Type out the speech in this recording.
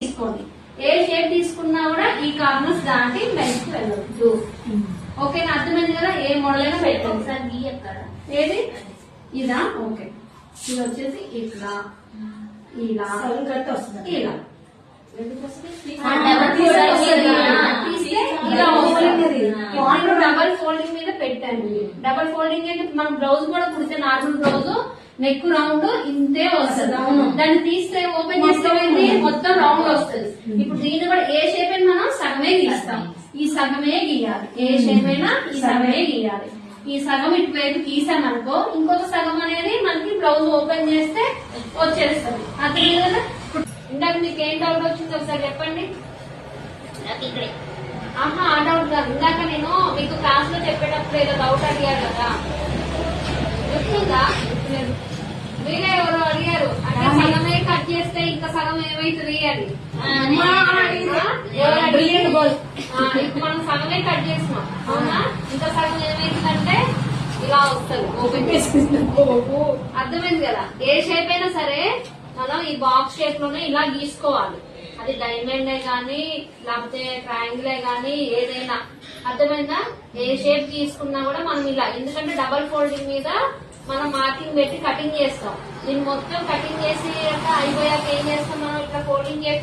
తీసుకోండి. ఏ షేప్ తీసుకున్నా కూడా ఈ కార్నర్స్ దాటి బయటకు వెళ్ళొద్దు. ఓకేనా, అర్థమైంది కదా? ఏ మోడల్ అయినా పెట్టండి. సార్ బి చెప్తారా? ఏది ఇదా? ఓకే, ఇది వచ్చేసి ఇట్లా ఇలా ఇలా డబల్ ఫోల్డింగ్ మీద పెట్టండి. డబల్ ఫోల్డింగ్ అంటే మనం బ్లౌజ్ కూడా కుడితే నార్మల్ బ్లౌజ్ నెక్ రౌండ్ ఇంతే వస్తుంది. దాన్ని తీస్తే ఓపెన్ చేస్తే మొత్తం రౌండ్ వస్తుంది. ఇప్పుడు దీన్ని కూడా ఏ షేప్ అయినా మనం సగమే గీస్తాం. ఈ సగమే గీయాలి. ఏ షేప్ అయినా ఈ సగమే గీయాలి. ఈ సగం ఇటువైపు గీసామనుకో ఇంకొక సగం అనేది మనకి బ్లౌజ్ ఓపెన్ చేస్తే వచ్చేస్తుంది. అర్థం కదా? ఇందాక మీకు ఏం డౌట్ వచ్చింది ఒకసారి చెప్పండి. ఆహా, ఆ డౌట్ కాదు. ఇందాక నేను మీకు క్లాస్ లో చెప్పేటప్పుడు ఏదో డౌట్ అడిగారు కదా, గుర్తుందా? మీరే ఎవరో అడిగారు అంటే సగమే కట్ చేస్తే ఇంకా సగం ఏమైతుంది అని. ఇప్పుడు మనం సగమే కట్ చేసినాం అవునా? ఇంకా సగం ఏమైతుందంటే ఇలా వస్తుంది ఓపెన్ చేసి. అర్థమైంది కదా? ఏ షేప్ అయినా సరే మనం ఈ బాక్స్ షేప్ లోనే ఇలా గీసుకోవాలి. అది డైమండ్ గానీ లేకపోతే ట్రయాంగిల్ గానీ ఏదైనా. అర్థమైందా? ఏ షేప్ తీసుకున్నా కూడా మనం ఇలా, ఎందుకంటే డబల్ ఫోల్డింగ్ మీద మనం మార్కింగ్ పెట్టి కటింగ్ చేస్తాం. దీన్ని మొత్తం కటింగ్ చేసి అయిపోయాక ఏం చేస్తాం మనం? ఇట్లా ఫోల్డింగ్ చేసి